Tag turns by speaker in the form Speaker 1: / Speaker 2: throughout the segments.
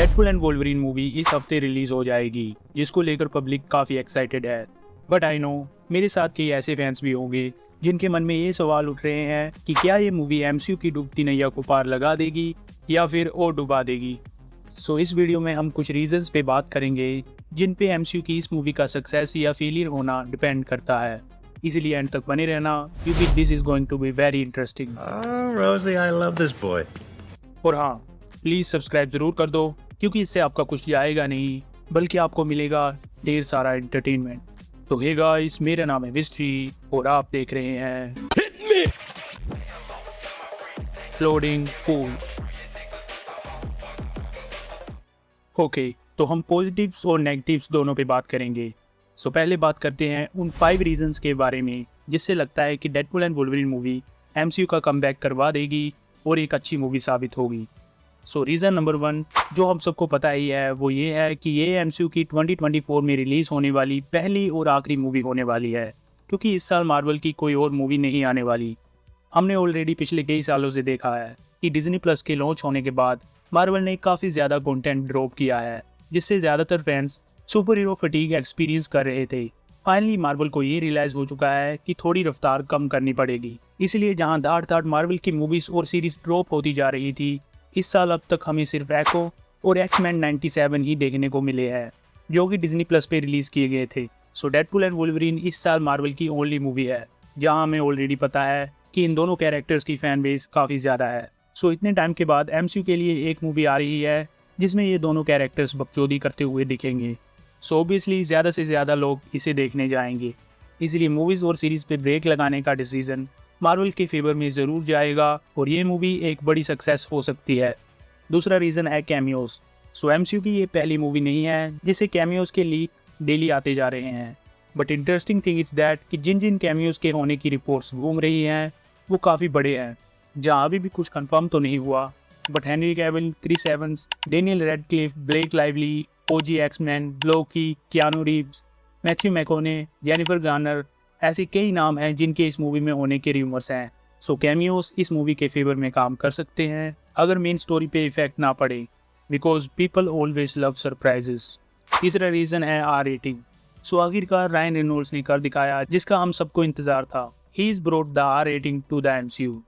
Speaker 1: Deadpool and Wolverine movie इस हफ्ते release हो जाएगी, जिसको लेकर पब्लिक काफ़ी एक्साइटेड है। बट आई नो मेरे साथ कई ऐसे फैंस भी होंगे जिनके मन में ये सवाल उठ रहे हैं कि क्या ये मूवी एमसीयू की डूबती नैया को पार लगा देगी या फिर और डुबा देगी। सो इस वीडियो में हम कुछ रीजंस पे बात करेंगे जिन पे एमसीयू की इस मूवी का सक्सेस या फेलियर होना डिपेंड करता है। इसलिए एंड तक बने रहना, क्योंकि this is going to be very interesting.
Speaker 2: Rosie, I love this boy.
Speaker 1: और हाँ, प्लीज़ सब्सक्राइब ज़रूर कर दो, क्योंकि इससे आपका कुछ जाएगा नहीं बल्कि आपको मिलेगा ढेर सारा एंटरटेनमेंट। तो हे गाइस, मेरा नाम है मिस्ट्री और आप देख रहे हैं फ्लोटिंग फूल। ओके, तो हम पॉजिटिव्स और नेगेटिव्स दोनों पे बात करेंगे। सो पहले बात करते हैं उन 5 रीजंस के बारे में जिससे लगता है कि Deadpool and Wolverine movie MCU का कमबैक करवा देगी और एक अच्छी मूवी साबित होगी। सो रीज़न नंबर 1 जो हम सबको पता ही है वो ये है कि ये एमसीयू की 2024 में रिलीज़ होने वाली पहली और आखिरी मूवी होने वाली है, क्योंकि इस साल मार्वल की कोई और मूवी नहीं आने वाली। हमने ऑलरेडी पिछले कई सालों से देखा है कि डिज्नी प्लस के लॉन्च होने के बाद मार्वल ने काफ़ी ज़्यादा कंटेंट ड्रॉप किया है, जिससे ज़्यादातर fans super hero fatigue experience कर रहे थे। फाइनली मार्वल को ये रियलाइज़ हो चुका है कि थोड़ी रफ्तार कम करनी पड़ेगी। इसलिए जहां धाड़ मार्वल की मूवीज़ और सीरीज ड्रॉप होती जा रही थी, इस साल अब तक हमें सिर्फ एको और एक्समैन 97 ही देखने को मिले हैं, जो कि डिज्नी प्लस पे रिलीज़ किए गए थे। सो डेडपुल एंड वोल्वरीन इस साल मार्वल की ओनली मूवी है जहां हमें ऑलरेडी पता है कि इन दोनों कैरेक्टर्स की फैन बेस काफ़ी ज़्यादा है। सो इतने टाइम के बाद एमसीयू के लिए एक मूवी आ रही है जिसमें ये दोनों कैरेक्टर्स बकचोदी करते हुए दिखेंगे। सो ऑब्वियसली ज़्यादा से ज़्यादा लोग इसे देखने जाएंगे। इसलिए मूवीज़ और सीरीज़ पे ब्रेक लगाने का डिसीजन मार्वल के फेवर में ज़रूर जाएगा और ये मूवी एक बड़ी सक्सेस हो सकती है। दूसरा रीज़न है कैमियोस। सो एमसीयू की ये पहली मूवी नहीं है जिससे कैमियोस के लीक डेली आते जा रहे हैं। But interesting thing is that कि जिन जिन कैमियोस के होने की रिपोर्ट्स घूम रही हैं वो काफ़ी बड़े हैं, जहाँ अभी भी कुछ कंफर्म तो नहीं हुआ। But Henry Cavill, Chris Evans, Daniel Radcliffe, Blake Lively, OG Axeman, Loki, Keanu Reeves, Matthew McConaughey, Jennifer Garner, ऐसे कई नाम हैं जिनके इस मूवी में होने के रूमर्स हैं। सो कैमियोस इस मूवी के फेवर में काम कर सकते हैं अगर मेन स्टोरी पे इफेक्ट ना पड़े, because people always love surprises. तीसरा रीज़न है आर रेटिंग। सो आखिरकार रायन रेनॉल्ड्स ने कर दिखाया जिसका हम सबको इंतजार था। He is brought the R rating to the MCU.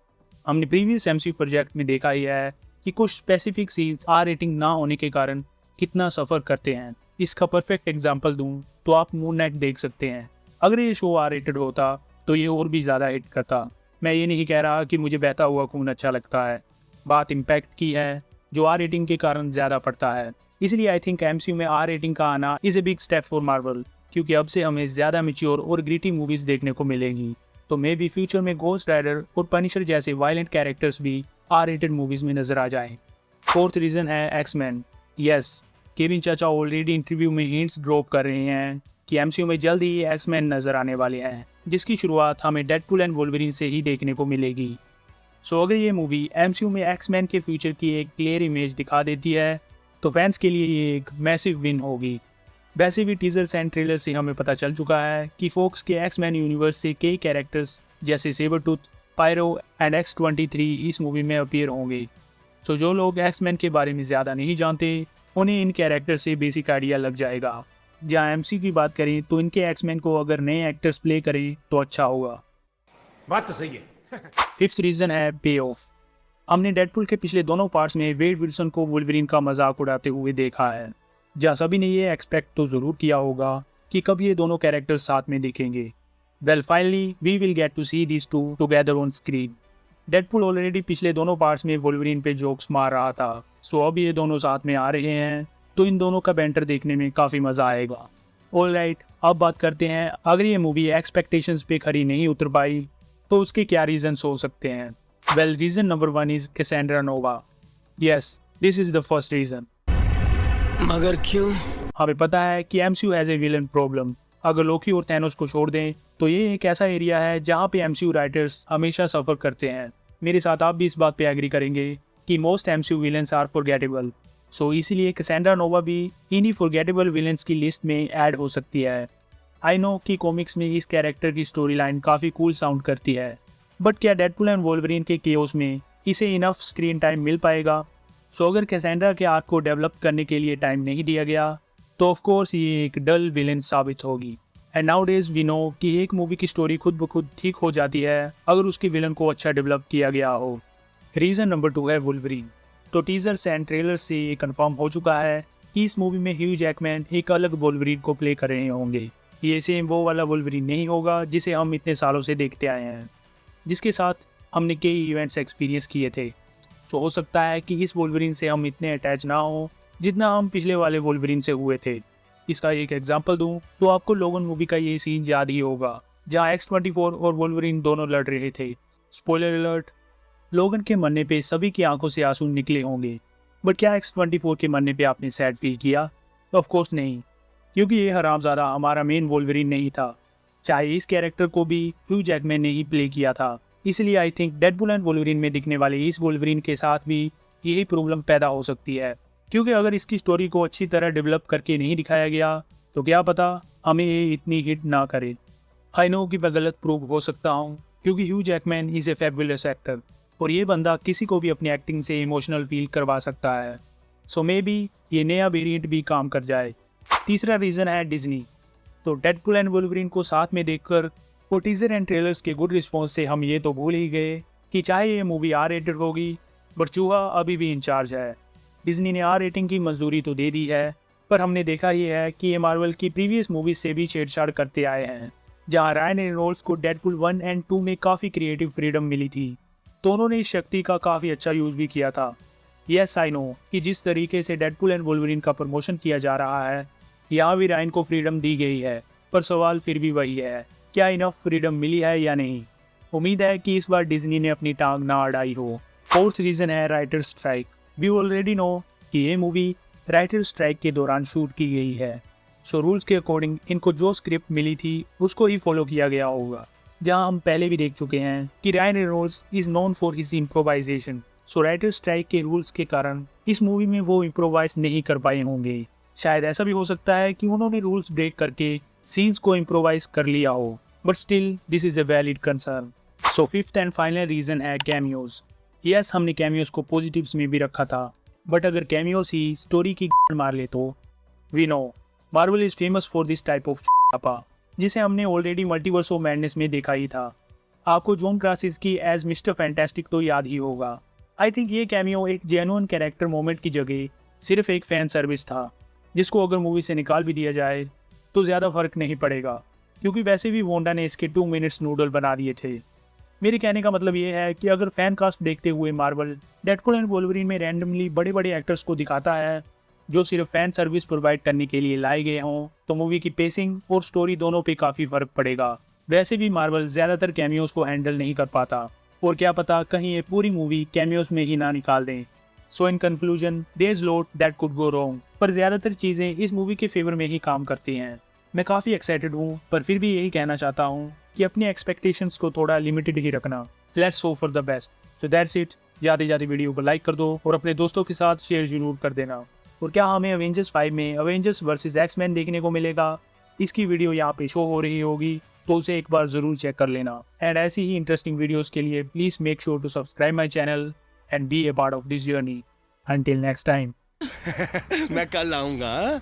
Speaker 1: हमने प्रीवियस एमसीयू प्रोजेक्ट में देखा ही है कि कुछ स्पेसिफिक सीन्स आर रेटिंग ना होने के कारण कितना सफ़र करते हैं। इसका परफेक्ट एग्जाम्पल दूं तो आप मून नाइट देख सकते हैं। अगर ये शो आर रेटेड होता तो ये और भी ज़्यादा हिट करता। मैं ये नहीं कह रहा कि मुझे बहता हुआ खून अच्छा लगता है, बात इम्पैक्ट की है जो आर रेटिंग के कारण ज़्यादा पड़ता है। इसलिए आई थिंक एमसीयू में आर रेटिंग का आना is a big step for Marvel, क्योंकि अब से हमें ज़्यादा मैच्योर और ग्रिटी मूवीज़ देखने को मिलेंगी। तो मे बी फ्यूचर में घोस्ट राइडर और पनिशर जैसे वायलेंट कैरेक्टर्स भी आर रेटेड मूवीज़ में नजर आ जाएं। फोर्थ रीज़न है एक्समैन। यस, केविन चाचा ऑलरेडी इंटरव्यू में हिंट्स ड्रॉप कर रहे हैं कि एमसीयू में जल्द ही एक्समैन नजर आने वाले हैं, जिसकी शुरुआत हमें डेडपुल एंड वोल्वरीन से ही देखने को मिलेगी। सो अगर ये मूवी एमसीयू में एक्समैन के फ्यूचर की एक क्लियर इमेज दिखा देती है तो फैंस के लिए ये एक मैसिव विन होगी। वैसे भी टीजर्स एंड ट्रेलर से हमें पता चल चुका है कि फोक्स के एक्समैन यूनिवर्स से कई कैरेक्टर्स जैसे सेबरटूथ, पायरो एंड X-23 इस मूवी में अपीयर होंगे। सो जो लोग एक्समैन के बारे में ज़्यादा नहीं जानते उन्हें इन कैरेक्टर से बेसिक आइडिया लग जाएगा। जहाँ एमसी की बात करें तो इनके एक्समैन को अगर नए एक्टर्स प्ले करें तो अच्छा होगा।
Speaker 2: बात तो सही है।
Speaker 1: फिफ्थ रीज़न है पे ऑफ। हमने डेडपुल के पिछले दोनों पार्ट्स में वेड विल्सन को वुल्वरीन का मजाक उड़ाते हुए देखा है, जहाँ सभी ने ये एक्सपेक्ट तो ज़रूर किया होगा कि कब ये दोनों कैरेक्टर्स साथ में दिखेंगे। Well finally we will get to see these two together on screen. Deadpool already पिछले दोनों पार्ट्स में वुल्वरीन पे जोक्स मार रहा था, सो अब ये दोनों साथ में आ रहे हैं तो इन दोनों का बैंटर देखने में काफ़ी मज़ा आएगा। ऑलराइट, अब बात करते हैं अगर ये मूवी एक्सपेक्टेशंस पे खरी नहीं उतर पाई तो उसके क्या रीजंस हो सकते हैं। Well, reason number 1 is Cassandra Nova. Yes, this is the first reason.
Speaker 3: मगर क्यों?
Speaker 1: हमें पता है कि MCU has a villain problem. अगर लोकी और थैनोस को छोड़ दें तो ये एक ऐसा एरिया है जहाँ पे एमसीयू राइटर्स हमेशा सफ़र करते हैं। मेरे साथ आप भी इस बात पे एग्री करेंगे कि most MCU villains are forgettable. So इसीलिए कैसेंड्रा नोवा भी इन्हीं फॉरगेटेबल विलन्स की लिस्ट में ऐड हो सकती है। आई नो कि कॉमिक्स में इस कैरेक्टर की स्टोरी लाइन काफ़ी कूल साउंड करती है, बट क्या डेडपुल एंड वोल्वरीन के केओस में इसे इनफ स्क्रीन टाइम मिल पाएगा? सो अगर कैसेंड्रा के आर्क को डेवलप करने के लिए टाइम नहीं दिया गया तो ऑफ कोर्स ये एक डल विलेन साबित होगी। And nowadays we know कि एक मूवी की स्टोरी खुद ब खुद ठीक हो जाती है अगर उसके विलन को अच्छा डेवलप किया गया हो। रीज़न नंबर 2 है वुल्वरीन। तो टीजर्स एंड ट्रेलर से ये कंफर्म हो चुका है कि इस मूवी में ह्यू जैकमैन एक अलग वुल्वरीन को प्ले कर रहे होंगे। ये सेम वो वाला वुल्वरीन नहीं होगा जिसे हम इतने सालों से देखते आए हैं, जिसके साथ हमने कई इवेंट्स एक्सपीरियंस किए थे। सो हो सकता है कि इस वुल्वरीन से हम इतने अटैच ना हो जितना हम पिछले वाले वुल्वरीन से हुए थे। इसका एक एग्जांपल दूं तो आपको लोगन मूवी का ये सीन याद ही होगा जहां X-24 और वुल्वरीन दोनों लड़ रहे थे। स्पॉइलर अलर्ट, लोगन के मरने पे सभी की आंखों से आंसू निकले होंगे, बट क्या X-24 के मरने पे आपने सैड फील किया? ऑफ कोर्स नहीं, क्योंकि ये हरामजादा हमारा मेन वुल्वरीन नहीं था। चाहे इस कैरेक्टर को भी ह्यू जैकमैन ने ही प्ले किया था। इसलिए I think Deadpool and Wolverine में दिखने वाले इस वुल्वरीन के साथ भी यही प्रॉब्लम पैदा हो सकती है, क्योंकि अगर इसकी स्टोरी को अच्छी तरह डेवलप करके नहीं दिखाया गया तो क्या पता हमें ये इतनी हिट ना करे। आई नो कि मैं गलत प्रूव हो सकता हूँ, क्योंकि Hugh Jackman is a fabulous actor और ये बंदा किसी को भी अपनी एक्टिंग से इमोशनल फील करवा सकता है। सो मे बी ये नया वेरिएंट भी काम कर जाए। तीसरा रीज़न है डिज्नी। तो डेडपूल एंड वुल्वरीन को साथ में देखकर और टीजर एंड ट्रेलर्स के गुड रिस्पॉन्स से हम ये तो भूल ही गए कि चाहे ये मूवी R रेटेड होगी, बट चूहा अभी भी इंचार्ज है। डिज्नी ने R रेटिंग की मंजूरी तो दे दी है, पर हमने देखा ही है कि ये मार्वल की प्रीवियस मूवीज से भी छेड़छाड़ करते आए हैं, जहां रायन रेनॉल्ड्स को डेडपूल 1 एंड 2 में काफ़ी क्रिएटिव फ्रीडम मिली थी, तो उन्होंने इस शक्ति का काफ़ी अच्छा यूज़ भी किया था। यस आई नो कि जिस तरीके से डेडपूल एंड वुल्वरीन का प्रमोशन किया जा रहा है, यहाँ भी रायन को फ्रीडम दी गई है, पर सवाल फिर भी वही है, क्या इनफ फ्रीडम मिली है या नहीं। उम्मीद है कि इस बार डिज्नी ने अपनी टांग ना अड़ाई हो। फोर्थ रीज़न है writer strike. We already know कि ये मूवी राइटर स्ट्राइक के दौरान शूट की गई है, सो रूल्स के अकॉर्डिंग इनको जो स्क्रिप्ट मिली थी उसको ही फॉलो किया गया होगा। जहां हम पहले भी देख चुके हैं कि Ryan Reynolds is known for his improvisation, so writer strike के रूल्स के कारण इस मूवी में वो इम्प्रोवाइज नहीं कर पाए होंगे। शायद ऐसा भी हो सकता है कि उन्होंने रूल्स ब्रेक करके सीन्स को इम्प्रोवाइज कर लिया हो, but still this is a valid concern. So fifth and final reason है कैमियोज। यस, हमने कैमियोज को पॉजिटिव्स में भी रखा था, बट अगर कैमियोज ही स्टोरी की मार ले तो we know Marvel is famous for this type of जिसे हमने ऑलरेडी मल्टीवर्स ऑफ मैडनेस में देखा ही था। आपको जॉन क्रासिस की एज मिस्टर फैंटास्टिक तो याद ही होगा। आई थिंक ये कैमियो एक जेन्युइन कैरेक्टर मोमेंट की जगह सिर्फ एक फैन सर्विस था, जिसको अगर मूवी से निकाल भी दिया जाए तो ज़्यादा फर्क नहीं पड़ेगा, क्योंकि वैसे भी वोंडा ने इसके 2 मिनट्स नूडल बना दिए थे। मेरे कहने का मतलब ये है कि अगर फैन कास्ट देखते हुए मार्वल डेडपूल एंड वुल्वरीन में रैंडमली बड़े बड़े एक्टर्स को दिखाता है जो सिर्फ फैन सर्विस प्रोवाइड करने के लिए लाए गए हों, तो मूवी की पेसिंग और स्टोरी दोनों पे काफ़ी फर्क पड़ेगा। वैसे भी मार्वल ज़्यादातर कैमियोज को हैंडल नहीं कर पाता, और क्या पता कहीं ये पूरी मूवी कैमियोज में ही ना निकाल दें। So in conclusion there is lot that could go wrong, पर ज़्यादातर चीज़ें इस मूवी के फेवर में ही काम करती हैं। मैं काफ़ी एक्साइटेड हूँ, पर फिर भी यही कहना चाहता हूँ कि अपनी एक्सपेक्टेशंस को थोड़ा लिमिटेड ही रखना। Let's hope for the best. So that's it. जाते जाते वीडियो को लाइक कर दो और अपने दोस्तों के साथ शेयर जरूर कर देना। और क्या हमें अवेंजर्स 5 में अवेंजर्स वर्सेस एक्समैन देखने को मिलेगा? इसकी वीडियो यहाँ पे शो हो रही होगी, तो उसे एक बार ज़रूर चेक कर लेना। एंड ऐसी ही इंटरेस्टिंग वीडियोज़ के लिए please make sure to subscribe my channel and be a part of this journey. Until next time.
Speaker 3: मैं कल आऊंगा।